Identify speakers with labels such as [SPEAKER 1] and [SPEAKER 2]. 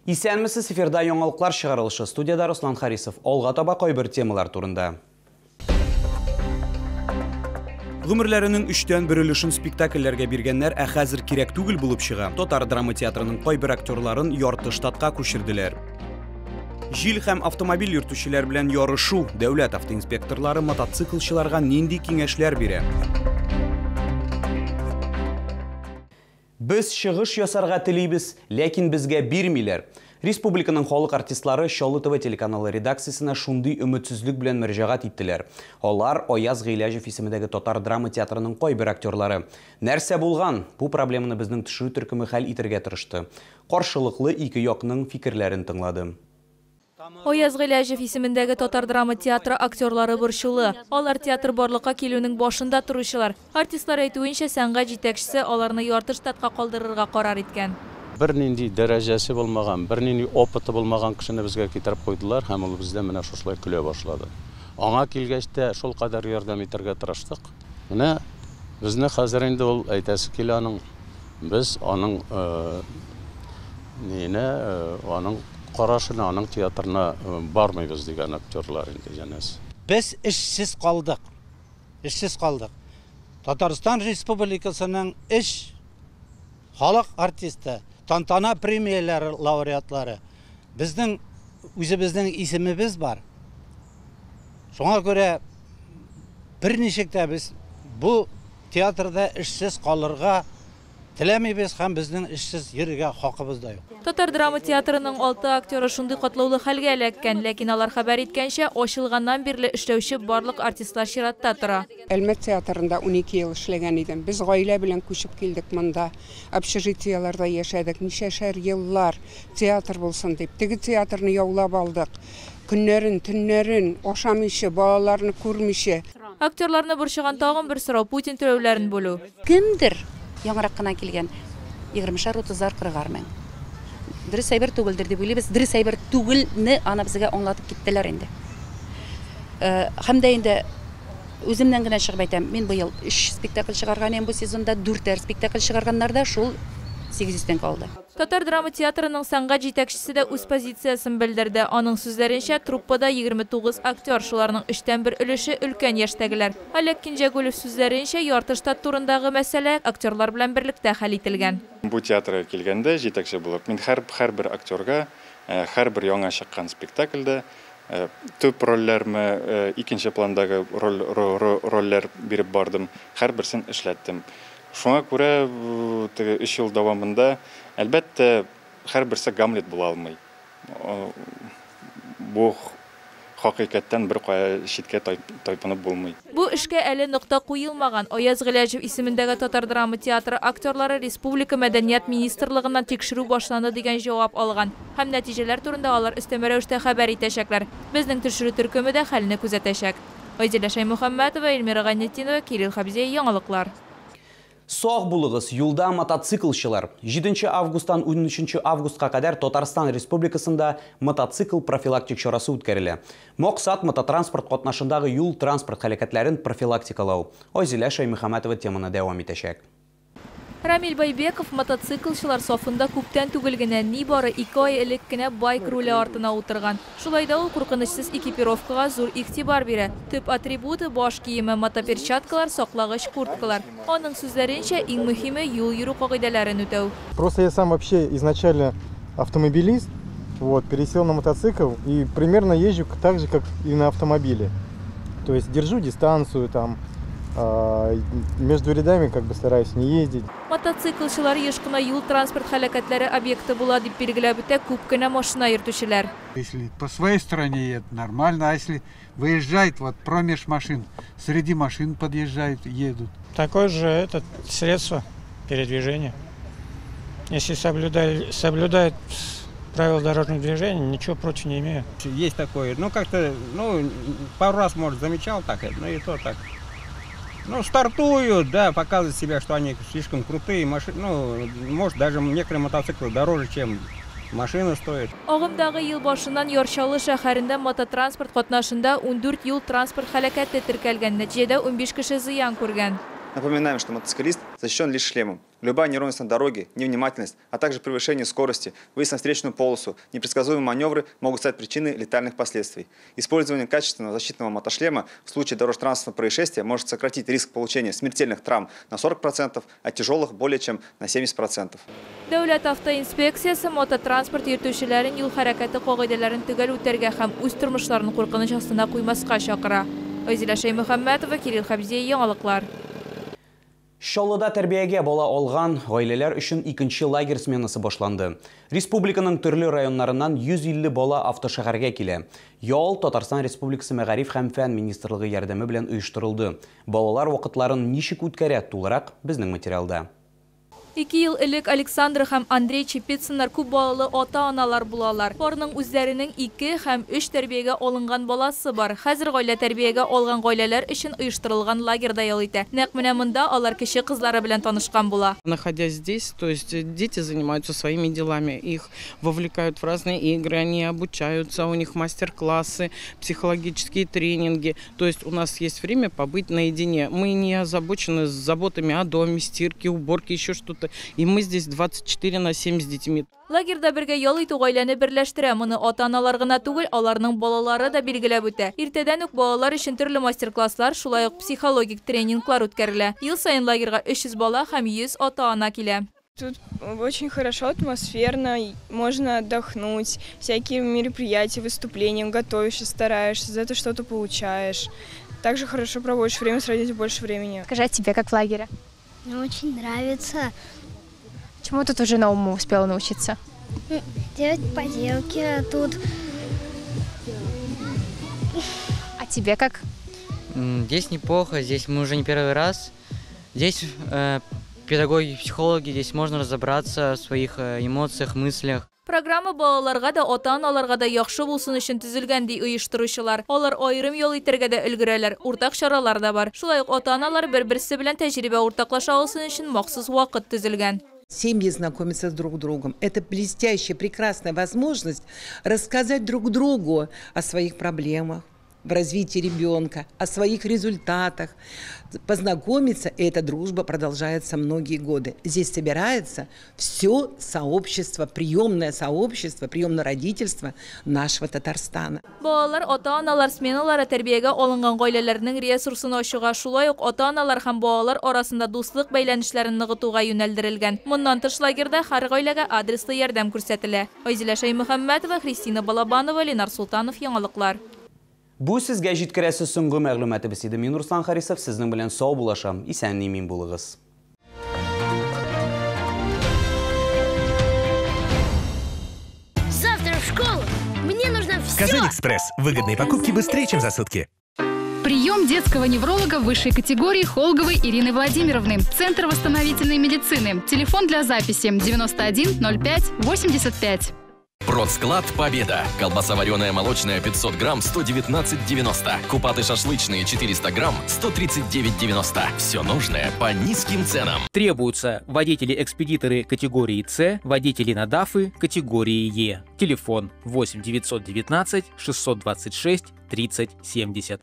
[SPEAKER 1] Исәнмесез, эфирда яңалыклар чыгарылышы. Студияда Руслан Харисов. Алга таба кайбер темалар турында. Гомерләренең 3-тән 1 өлешен спектакльләргә биргәннәр, хәзер кирәк түгел булып чыга. Татар драма театрының кайбер актерларын ярты штатка күчерделәр. Җил һәм автомобиль йөртүчеләр белән ярышу. Дәүләт автоинспекторлары мотоциклчыларга нинди киңәшләр бирә? Без чыгыш ясарга телибез, ләкин безгә бирмиләр. Республиканың халык артистлары Чаллы ТВ телеканалы редакциясенә шундый өметсезлек белән мөрәҗәгать иттеләр. Алар Аяз Гыйләҗев исемендәге Татар драма театрының кайбер актерлары. Нәрсә булган? Бу проблеманы безнең төшерү төркеме хәл итәргә тырышты. Каршылыклы ике якның фикерләрен тыңлады.
[SPEAKER 2] Аяз Гыйләҗев исемендәге Татар драма театры актерлары борчулы. Алар театр барлыкка килүнең башында торучылар. Артистлар әйтүенчә, сәнгать җитәкчесе аларны ярты штатка калдырырга карар иткән.
[SPEAKER 3] Bir нинди дәрәҗәсе булмаган, bir нинди опыты булмаган кешене безгә китереп куйдылар һәм ул бездә менә шулай көлә башлады. Аңа килгәч тә шул кадәр ярдәм итәргә тырыштык. Менә безне хәзер инде ул әйтәсе килә аның, без аның аның карашына, аның театрына бармыйбыз дигән актерлар инде янәс.
[SPEAKER 4] Без эшсез калдык. Эшсез калдык. Татарстан Республикасының халык артисты, тантана премиялары лауреатлары. Безнең үзебезнең исемебез бар. Шуңа күрә берничек тә без бу театрда эшсез калырга теләмибез һәм безнең эшсез йөрергә хакыбыз да юк.
[SPEAKER 2] Татар драма театрының 6 актеры шундый катлаулы хәлгә эләккән, ләкин алар хәбәр иткәнчә, ачылганнан бирле эшләүче барлык артистлар чиратта тора.
[SPEAKER 5] Әлмәт театрында 12 ел эшләгән идем. Без гаилә белән күчеп килдек монда. Общежитияларда яшәдек, ничәшәр еллар театр булсын дип. Теге театрны яулап алдык. Көннәрен, төннәрен ашамыйча, балаларны күрмичә.
[SPEAKER 2] Актерларны борчыган тагын бер сорау Путин төләүләрен бүлү.
[SPEAKER 6] Кемдер яңарак кына килгән 20-30-ар 40-ар мең. Дөрес әйбер түгелдер дип уйлыйбыз. Дөрес әйбер түгелне аны безгә аңлатып киттеләр инде. Һәм дә инде үземнән генә чыгып әйтәм, мин быел 3 спектакль чыгарган идем бу сезонда, 4 спектакль чыгарганнарда шул 800-тән калды.
[SPEAKER 2] Татар драма театрының сәнгать җитәкчесе дә үз позициясын белдерде. Аның сүзләренчә, труппада 29 актер, шуларның 3-тән 1 өлеше өлкән яшьтәгеләр. Олег Кинҗәгүлев сүзләренчә, ярты штат турындагы мәсьәлә актерлар белән берлектә хәл ителгән.
[SPEAKER 7] Бу театрга килгәндә җитәкче булып, мин һәрбер актерга, һәрбер яңа чыккан спектакльдә төп рольләрме, икенче пландагы рольләр биреп бардым, һәрберсен эшләттем. Шуңа күрә 3 ел дәвамында әлбәттә һәрберсе Гамлет була алмый. Бу хакыйкатьтән бер кая читкә тайпынып булмый.
[SPEAKER 2] Бу эшкә әле нокта куелмаган. Аяз Гыйләҗев исемендәге Татар драма театры актерлары Республика мәдәният министрлыгыннан тикшерү башланды дигән җавап алган. Һәм нәтиҗәләр турында алар өстәмә рәвештә хәбәр итәчәкләр. Безнең төшерү төркеме дә хәлне күзәтәчәк. Айзилә Шаймөхәммәтова, Эльмира Гайнетдинова, Кирилл Хабзей, яңалыклар.
[SPEAKER 1] Сог булыгыз, юлда мотоциклчылар. 7 августтан 13 августка кадәр Татарстан Республикасында мотоцикл профилактик чарасы үткәрелә. Максат мототранспорт катнашындагы юл транспорт һәлакәтләрен профилактикалау. Айзилә Шаймөхәммәтова теманы дәвам итәчәк.
[SPEAKER 2] Рамил Байбеков мотоциклчылар сафында күптән түгел генә, нибары 2 ай элек кенә байк руле артына утырган. Шулай да ул куркынычсыз экипировкага зур игътибар бирә. Төп атрибуты баш киеме, мотоперчаткалар, саклагыч курткалар. Аның сүзләренчә, иң мөһиме юл йөрү кагыйдәләрен үтәү.
[SPEAKER 8] Просто я сам вообще изначально автомобилист, пересел на мотоцикл и примерно езжу так же, как и на автомобиле. То есть держу дистанцию там. Между рядами стараюсь не ездить.
[SPEAKER 2] Мотоциклчылар еш кына юл транспорт һәлакәтләре объекты була дип билгеләп үтә күп кенә машина йөртүчеләр.
[SPEAKER 9] Если по своей стороне едет нормально, а если выезжает промеж машин, среди машин подъезжают, едут.
[SPEAKER 10] Такое же средство передвижения. Если соблюдает правила дорожного движения, ничего против не имею.
[SPEAKER 11] Есть такое, пару раз, может, замечал так, но и то так. Стартуют, да, показывают себя, что они слишком крутые машины. Может, даже некоторые мотоциклы дороже, чем машина стоит.
[SPEAKER 2] Агымдагы ел башыннан Ярчаллы шәһәрендә мототранспорт катнашында 14 юл транспорт һәлакәте теркәлгән. Нәтиҗәдә 15 кеше зыян күргән.
[SPEAKER 12] Напоминаем, что мотоциклист защищен лишь шлемом. Любая неровность на дороге, невнимательность, а также превышение скорости, выезд на встречную полосу, непредсказуемые маневры могут стать причиной летальных последствий. Использование качественного защитного мотошлема в случае дорожно-транспортного происшествия может сократить риск получения смертельных травм на 40%, а тяжелых более чем на 70%.
[SPEAKER 2] Дәүләт автоинспекциясы мототранспорт йөртүчеләрен юл хәрәкәте кагыйдәләрен төгәл үтәргә һәм үз тормышларын куркыныч астына куймаска чакыра. Айзилә Шәймөхәммәтова, Кирилл Хәбзия, яңалыклар.
[SPEAKER 1] Шоллыда тәрбиягә бала алган гаиләләр өчен икенче лагерь сменасы башланды. Республиканың төрле районнарыннан 150 бала автошәһәргә килә. Ял Татарстан Республикасы Мәгариф һәм фән министрлыгы ярдәме белән оештырылды. Балалар вакытларын ничек үткәрә тулырак безнең материалда.
[SPEAKER 2] 2 ел элек Александр һәм Андрей Чепицыннар күп балалы ата-аналар булалар. Аларның үзләренең 2 һәм 3 тәрбиягә алынган баласы бар. Хәзер гаилә тәрбиягә алган гаиләләр өчен оештырылган лагерьда ял итә. Нәкъ менә монда алар кеше кызлары белән танышкан була.
[SPEAKER 13] Находясь здесь, то есть дети занимаются своими делами, их вовлекают в разные игры, они обучаются, у них мастер-классы, психологические тренинги. То есть у нас есть время побыть наедине. Мы не озабочены с заботами о доме, стирке, уборке, еще что-то. И мы здесь 24/7 с детьми.
[SPEAKER 2] Лагерьда бергә ял итү гаиләне берләштерә. Моны ата-аналар гына түгел, аларның балалары да билгеләп үтә. Иртәдән үк балалар өчен төрле мастер-класслар, шулай ук психологик тренинглар үткәрелә. Ел сайын лагерьга 300 бала һәм 100 ата-ана килә.
[SPEAKER 14] Тут очень хорошо, атмосферно, можно отдохнуть, всякие мероприятия, выступления, готовишься, стараешься, за это что-то получаешь. Также хорошо проводишь время, с родителями больше времени.
[SPEAKER 15] Скажи, а тебе как в лагере?
[SPEAKER 16] Мне очень нравится.
[SPEAKER 15] Чему тут уже новому успела научиться?
[SPEAKER 16] Делать поделки тут.
[SPEAKER 15] А тебе как?
[SPEAKER 17] Здесь неплохо, здесь мы уже не первый раз. Здесь педагоги, психологи, здесь можно разобраться в своих эмоциях, мыслях.
[SPEAKER 2] Программа балаларга да, ата-аналарга да яхшы булсын өчен төзелгән ди оештыручылар. Алар аерым ял итәргә дә өлгерәләр. Уртак чаралар да бар. Шулай ук ата-аналар бер-берсе белән тәҗрибә уртаклаша алсын өчен махсус вакыт төзелгән.
[SPEAKER 18] Семьи знакомятся друг с другом. Это блестящая, прекрасная возможность рассказать друг другу о своих проблемах в развитии ребенка, о своих результатах. Познакомиться, и эта дружба продолжается многие годы. Здесь собирается все сообщество, приемное родительство нашего Татарстана.
[SPEAKER 2] Балалар ата-аналар сменалары тәрбиягә алынган гаиләләрнең ресурсын ачуга, шулай ук ата-аналар һәм балалар арасында дуслык бәйләнешләрен ныгытуга юнәлдерелгән. Моннан тыш лагерьда һәр гаиләгә адреслы ярдәм күрсәтелә. Айзилә Шәймөхәммәтова, Христина Балабанова, Ленар Султанов, яңалыклар.
[SPEAKER 1] Бу сезгә җиткерәсе соңгы мәгълүматыбыз иде. Мин Руслан Харисов, сезнең белән сау булашам. Исән-имин булыгыз.
[SPEAKER 16] Завтра в школу мне нужно все.
[SPEAKER 19] Казань Экспресс. Выгодные покупки быстрее, чем за сутки.
[SPEAKER 20] Прием детского невролога высшей категории Холговой Ирины Владимировны. Центр восстановительной медицины. Телефон для записи 91 05 85.
[SPEAKER 21] Продсклад «Победа». Колбаса вареная молочная 500 грамм 119,90. Купаты шашлычные 400 грамм 139,90. Все нужное по низким ценам.
[SPEAKER 22] Требуются водители-экспедиторы категории С, водители НАДАФы категории Е. Телефон 8 919 626 30 70.